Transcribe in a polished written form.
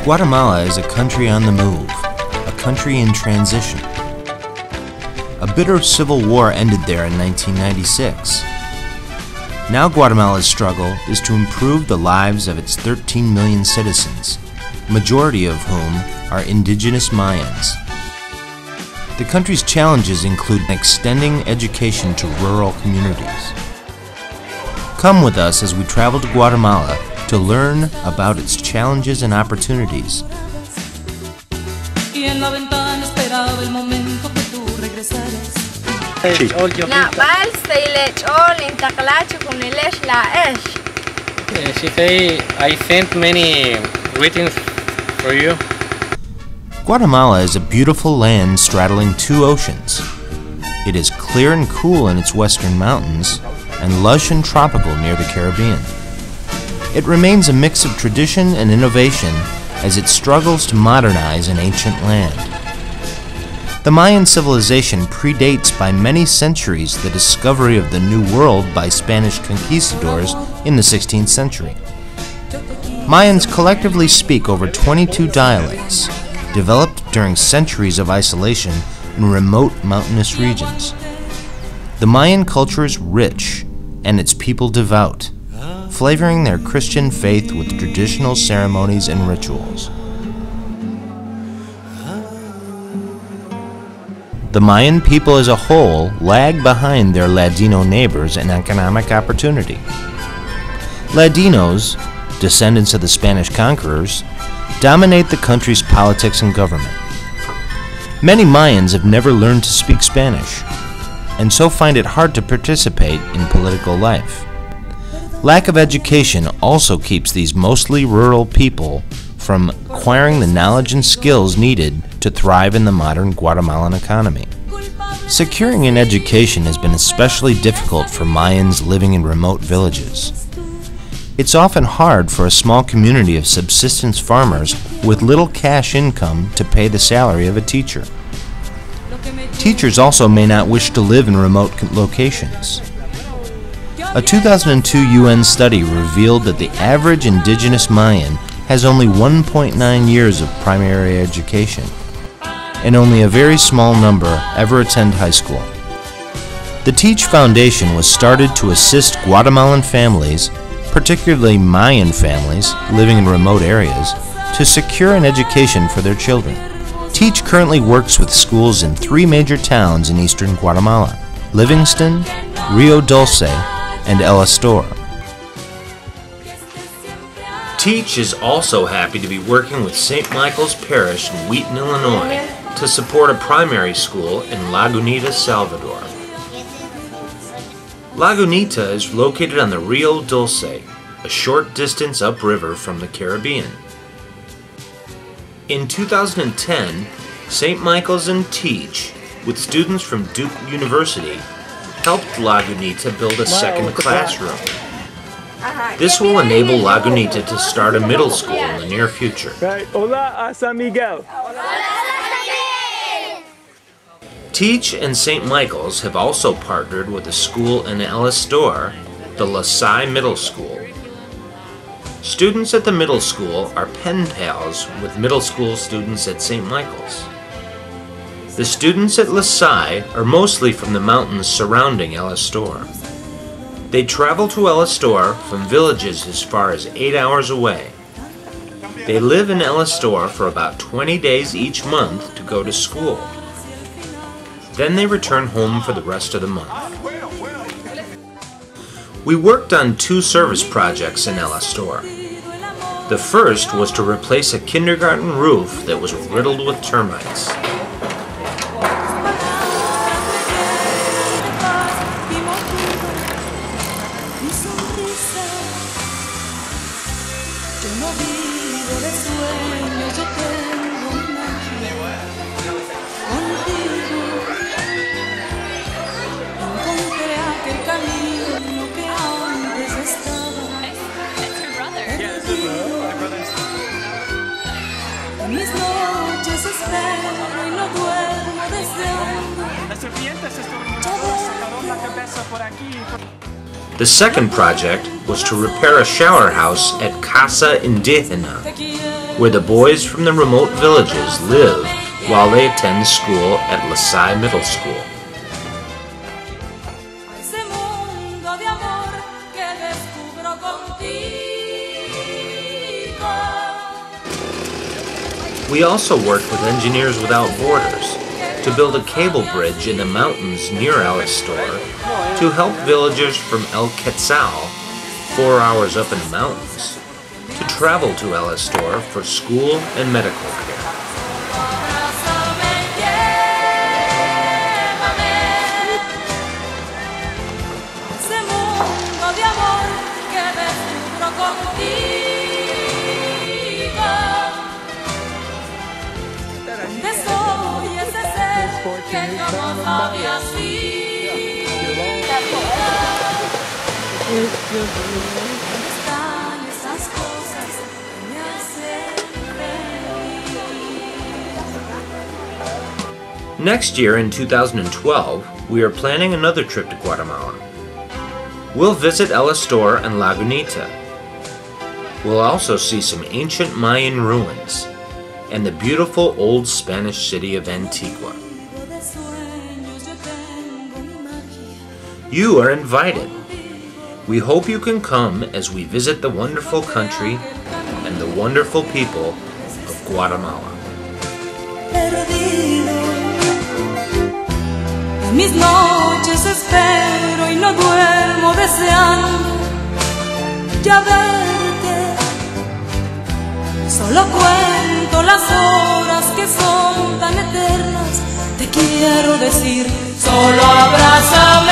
Guatemala is a country on the move, a country in transition. A bitter civil war ended there in 1996. Now Guatemala's struggle is to improve the lives of its 13 million citizens, majority of whom are indigenous Mayans. The country's challenges include extending education to rural communities. Come with us as we travel to Guatemala to learn about its challenges and opportunities. She say, I sent many greetings for you. Guatemala is a beautiful land straddling two oceans. It is clear and cool in its western mountains and lush and tropical near the Caribbean. It remains a mix of tradition and innovation as it struggles to modernize an ancient land. The Mayan civilization predates by many centuries the discovery of the New World by Spanish conquistadors in the 16th century. Mayans collectively speak over 22 dialects, developed during centuries of isolation in remote mountainous regions. The Mayan culture is rich and its people devout, flavoring their Christian faith with traditional ceremonies and rituals. The Mayan people as a whole lag behind their Ladino neighbors in economic opportunity. Ladinos, descendants of the Spanish conquerors, dominate the country's politics and government. Many Mayans have never learned to speak Spanish, and so find it hard to participate in political life. Lack of education also keeps these mostly rural people from acquiring the knowledge and skills needed to thrive in the modern Guatemalan economy. Securing an education has been especially difficult for Mayans living in remote villages. It's often hard for a small community of subsistence farmers with little cash income to pay the salary of a teacher. Teachers also may not wish to live in remote locations. A 2002 UN study revealed that the average indigenous Mayan has only 1.9 years of primary education, and only a very small number ever attend high school. The Teach Foundation was started to assist Guatemalan families, particularly Mayan families living in remote areas, to secure an education for their children. Teach currently works with schools in 3 major towns in eastern Guatemala: Livingston, Rio Dulce, and El Astor. Teach is also happy to be working with St. Michael's Parish in Wheaton, Illinois, to support a primary school in Lagunita, Salvador. Lagunita is located on the Rio Dulce, a short distance upriver from the Caribbean. In 2010, St. Michael's and Teach, with students from Duke University, helped Lagunita build a second classroom. This will enable Lagunita to start a middle school in the near future. Hola, San Miguel. Teach and St. Michael's have also partnered with a school in El Astor, the Lasai Middle School. Students at the middle school are pen pals with middle school students at St. Michael's. The students at Lasai are mostly from the mountains surrounding El Astor. They travel to El Astor from villages as far as 8 hours away. They live in El Astor for about 20 days each month to go to school. Then they return home for the rest of the month. We worked on 2 service projects in El Astor. The first was to replace a kindergarten roof that was riddled with termites. The second project was to repair a shower house at Casa Indigena, where the boys from the remote villages live while they attend school at La Salle Middle School. We also worked with Engineers Without Borders to build a cable bridge in the mountains near Alastor to help villagers from El Quetzal, 4 hours up in the mountains, to travel to Alastor for school and medical care. Next year, in 2012, we are planning another trip to Guatemala. We'll visit Alastor and Lagunita. We'll also see some ancient Mayan ruins and the beautiful old Spanish city of Antigua. You are invited. We hope you can come as we visit the wonderful country and the wonderful people of Guatemala. En mis noches espero y no duermo deseando ya verte. Solo cuento las horas que son tan eternas. Te quiero decir, solo abrázame.